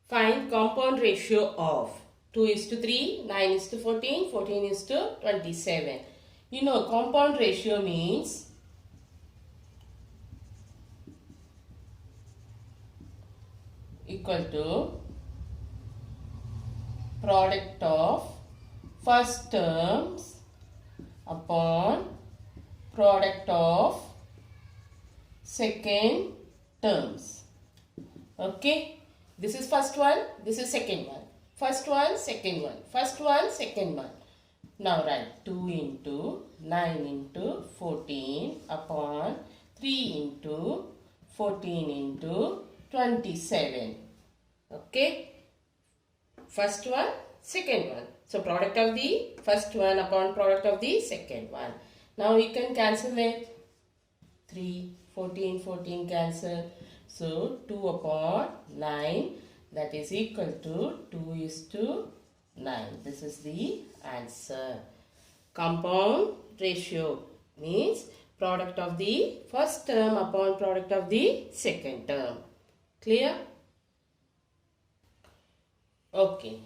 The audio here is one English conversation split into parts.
Find compound ratio of 2:3, 9:14, 14:27. You know, compound ratio means equal to product of first terms upon product of second terms. Okay, this is first one, this is second one. First one, second one. First one, second one. Now write 2 into 9 into 14 upon 3 into 14 into 27. Okay. First one, second one. So product of the first one upon product of the second one. Now you can cancel it. 3, 14, 14 cancel. So 2 upon 9, that is equal to 2:9. This is the answer. Compound ratio means product of the first term upon product of the second term. Clear? Okay.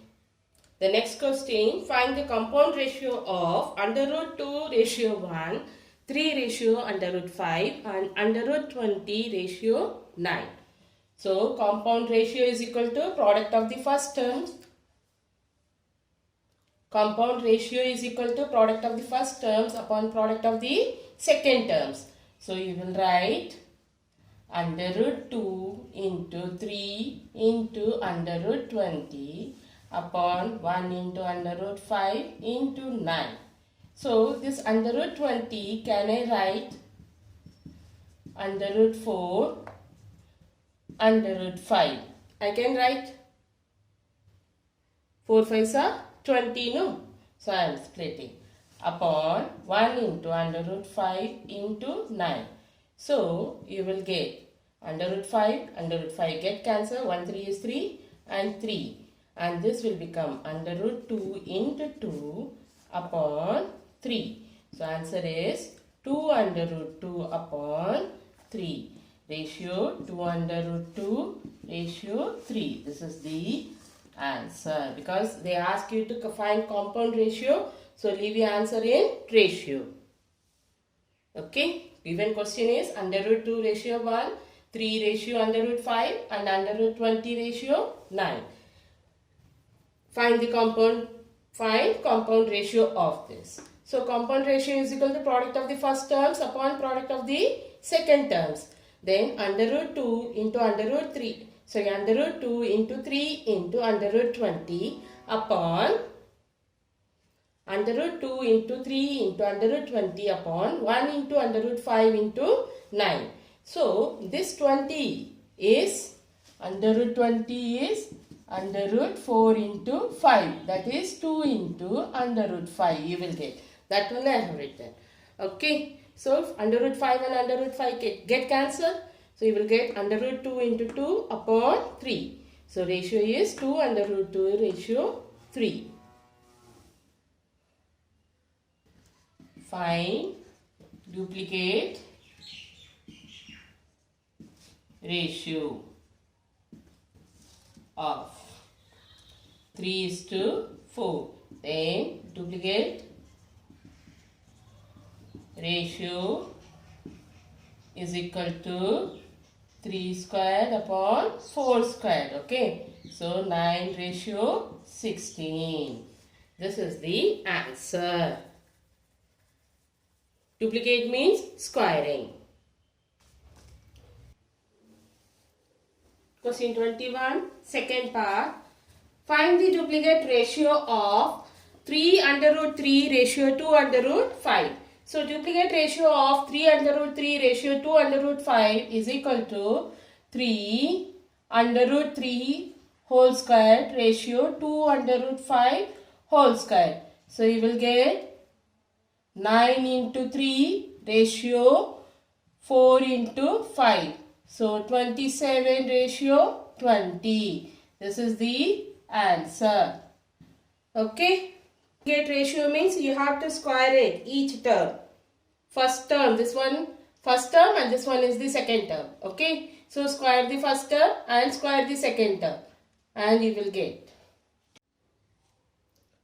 The next question, find the compound ratio of under root 2 ratio 1, 3 ratio under root 5 and under root 20 ratio 9. So, compound ratio is equal to product of the first terms. Compound ratio is equal to product of the first terms upon product of the second terms. So, you will write under root 2 into 3 into under root 20 upon 1 into under root 5 into 9. So, this under root 20 can I write under root 4 under root 5. I can write 4 5s are 20, no? So, I am splitting upon 1 into under root 5 into 9. So, you will get under root 5 get cancel, 1 3 is 3 and 3. And this will become under root 2 into 2 upon 3. So, answer is 2 under root 2 upon 3. Ratio 2 under root 2 ratio 3. This is the answer. Because they ask you to find compound ratio. So, leave your answer in ratio. Okay. Given question is under root 2 ratio 1, 3 ratio under root 5 and under root 20 ratio 9. Find the compound ratio of this. So, compound ratio is equal to product of the first terms upon product of the second terms. Then, under root 2 into under root 3. So, under root 2 into 3 into under root 20 upon under root 2 into 3 into under root 20 upon 1 into under root 5 into 9. So, this 20 is under root 20 is under root 4 into 5. That is 2 into under root 5 you will get. That one I have written. Okay. So, under root 5 and under root 5 get cancelled. So, you will get under root 2 into 2 upon 3. So, ratio is 2 under root 2 ratio 3. Find duplicate ratio of 3:4. Then duplicate ratio is equal to 3 squared upon 4 squared. Okay. So 9 ratio 16. This is the answer. Duplicate means squaring. Question 21, second part. Find the duplicate ratio of 3 under root 3 ratio 2 under root 5. So, duplicate ratio of 3 under root 3 ratio 2 under root 5 is equal to 3 under root 3 whole square ratio 2 under root 5 whole square. So, you will get 9 into 3 ratio 4 into 5. So, 27 ratio 20. This is the answer. Okay. Duplicate ratio means you have to square it each term. First term, this one first term and this one is the second term. Okay. So, square the first term and square the second term. and you will get.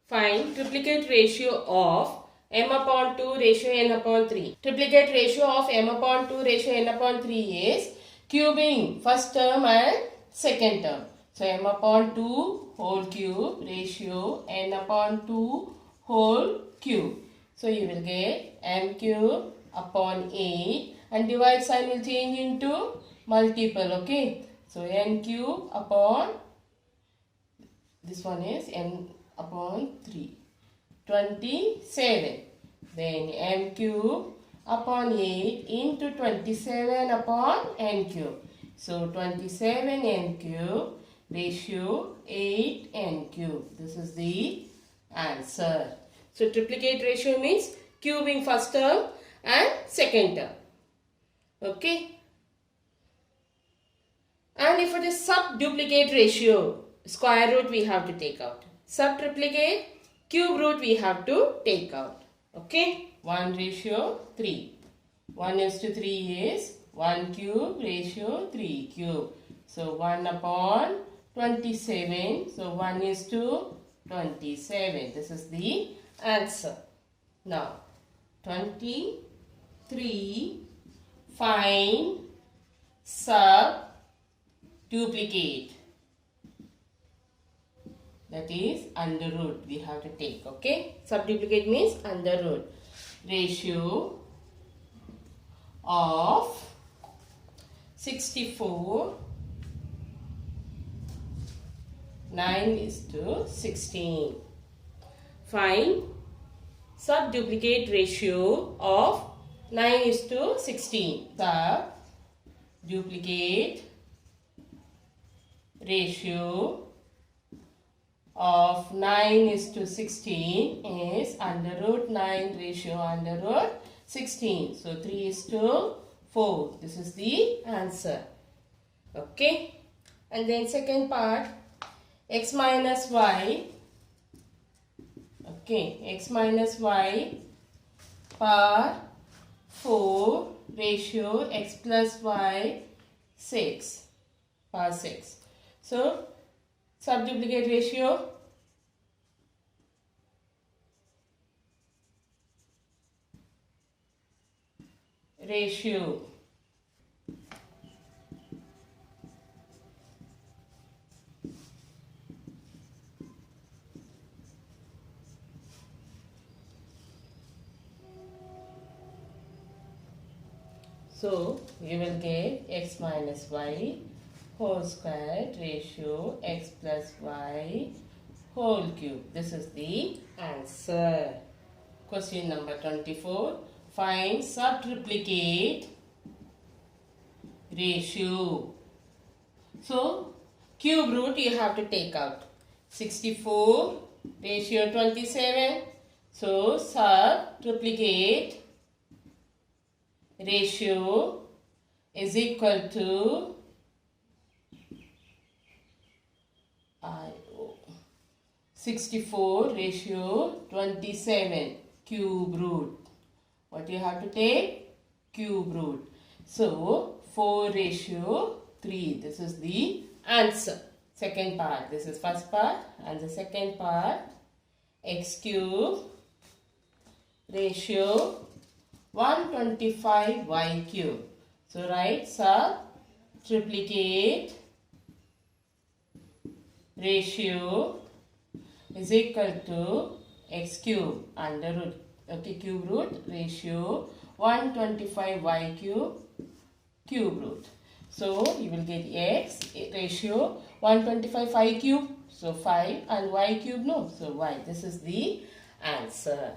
Find triplicate ratio of m upon 2 ratio n upon 3. Triplicate ratio of m upon 2 ratio n upon 3 is cubing first term and second term. So m upon 2 whole cube ratio n upon 2 whole cube. So you will get m cube upon 8 and divide sign will change into multiple. Okay. So n cube upon, this one is n upon 3. 27. Then m cube upon 8 into 27 upon n cube. So 27 n cube ratio 8 n cube. This is the answer. So triplicate ratio means cubing first term and second term. Okay. And if it is sub-duplicate ratio, square root we have to take out. Sub-triplicate, cube root we have to take out. Okay. 1 ratio 3. 1:3 is 1 cube ratio 3 cube. So 1 upon 27. So 1:27. This is the answer. Now 23. Find sub-duplicate. That is under root we have to take. Okay. Sub-duplicate means under root. Ratio of 64 9:16. Find sub-duplicate ratio of 9:16. Sub-duplicate ratio of 9:16 is under root 9 ratio under root 16. So 3:4. This is the answer. Okay. And then second part, x minus y. Okay. X minus y power 4 ratio x plus y 6 power 6. So sub-duplicate ratio so you will get x minus y whole squared ratio x plus y whole cube. This is the answer. Question number 24. Find sub-triplicate ratio. So cube root you have to take out. 64 ratio 27. So sub-triplicate ratio is equal to 64 ratio 27 cube root. What you have to take? Cube root. So 4 ratio 3. This is the answer. Second part. This is first part and the second part, x cube ratio 125 y cube. So write sub-triplicate ratio is equal to x cube under root, okay, cube root ratio 125 y cube cube root. So you will get x ratio 125 5 cube. So 5 and y cube no. So y. This is the answer.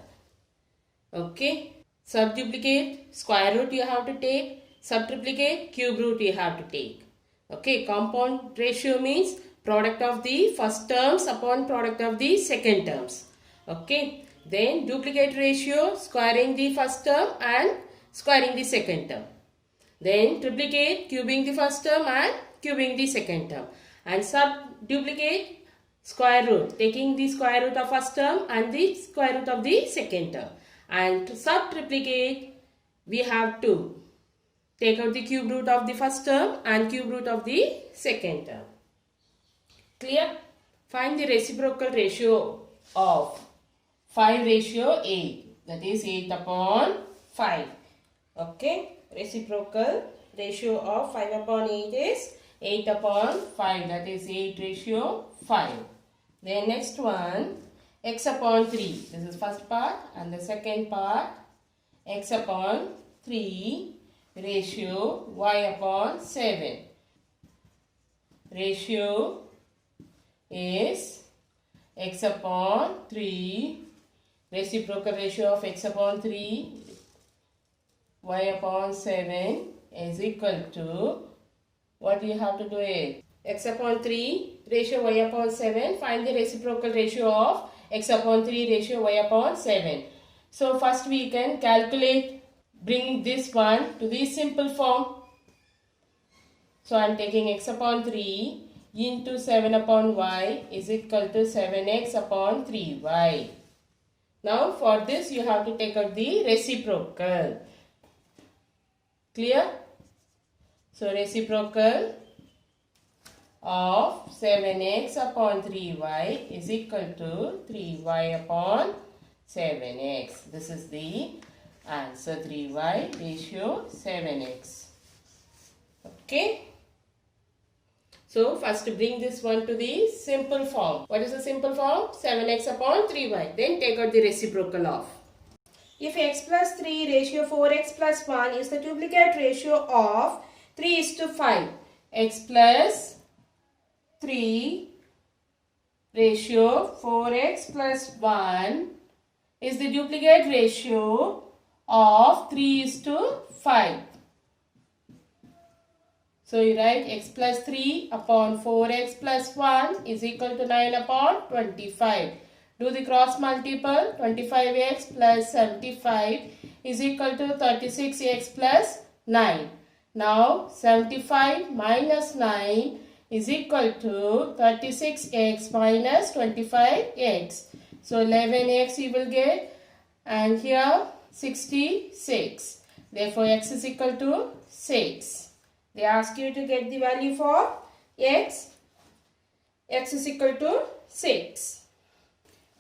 Okay. Sub-duplicate square root you have to take. Sub-triplicate cube root you have to take. Okay. Compound ratio means product of the first terms upon product of the second terms. Okay. Then duplicate ratio, squaring the first term and squaring the second term. Then triplicate, cubing the first term and cubing the second term. And sub-duplicate, square root, taking the square root of first term and the square root of the second term. And sub-triplicate, we have to take out the cube root of the first term and cube root of the second term. Clear? Find the reciprocal ratio of 5:8. That is 8 upon 5. Okay. Reciprocal ratio of 5 upon 8 is 8 upon 5. That is 8:5. Then next one, x upon 3. This is first part, and the second part, x upon 3 ratio y upon 7. Ratio is x upon 3, reciprocal ratio of x upon 3 y upon 7 is equal to, what do you have to do it? X upon 3 ratio y upon 7. Find the reciprocal ratio of x upon 3 ratio y upon 7. So first we can calculate, bring this one to the simple form. So I am taking x upon 3 into 7 upon y is equal to 7x upon 3y. Now for this you have to take out the reciprocal. Clear? So reciprocal of 7x upon 3y is equal to 3y upon 7x. This is the answer, 3y ratio 7x. Okay. So first bring this one to the simple form. What is the simple form? 7x upon 3y. Then take out the reciprocal of. If x plus 3 ratio 4x plus 1 is the duplicate ratio of 3:5. X plus 3 ratio 4x plus 1 is the duplicate ratio of 3:5. So you write x plus 3 upon 4x plus 1 is equal to 9 upon 25. Do the cross multiple. 25x plus 75 is equal to 36x plus 9. Now 75 minus 9 is equal to 36x minus 25x. So 11x you will get, and here 66. Therefore x is equal to 6. They ask you to get the value for x. X is equal to 6.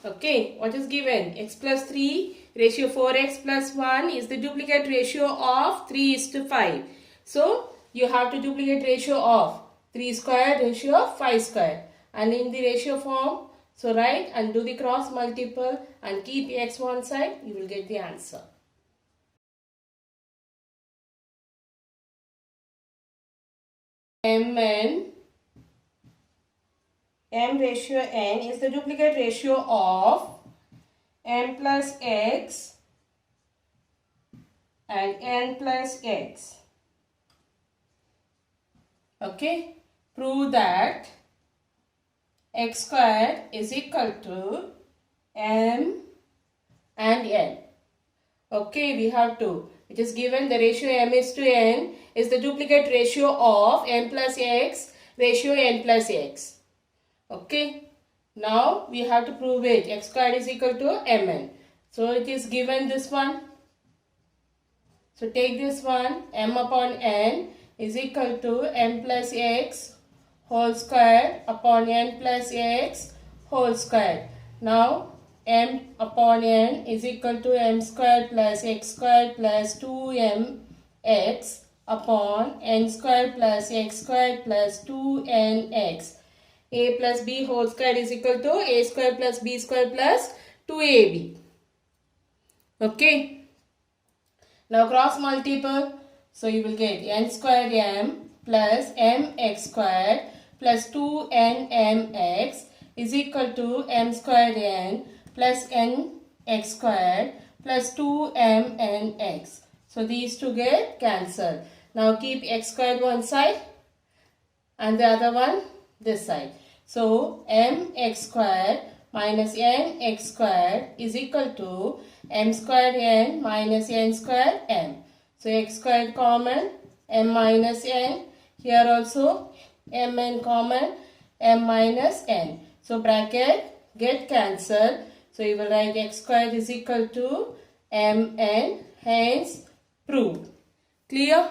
Okay, what is given? X plus 3 ratio 4x plus 1 is the duplicate ratio of 3:5. So, you have to duplicate ratio of 3 square ratio of 5 square. And in the ratio form, so write and do the cross multiple and keep x one side, you will get the answer. M ratio n is the duplicate ratio of m plus x and n plus x. Okay, prove that x squared is equal to m and n. Okay, we have to. It is given the ratio m is to n is the duplicate ratio of m plus x ratio n plus x. Okay, now we have to prove it. X squared is equal to mn. So it is given this one. So take this one, m upon n is equal to m plus x whole square upon n plus x whole square. Now m upon n is equal to m square plus x square plus 2mx upon n square plus x square plus 2nx. A plus b whole square is equal to a square plus b square plus 2ab. Okay. Now cross multiple. So you will get n square m plus mx square plus 2nmx is equal to m square n plus nx square plus 2mnx. So these two get cancelled. Now keep x squared one side and the other one this side. So mx squared minus nx squared is equal to m squared n minus n squared m. So x squared common, m minus n. Here also mn common, m minus n. So bracket get cancelled. So you will write x squared is equal to mn, hence proved. Clear?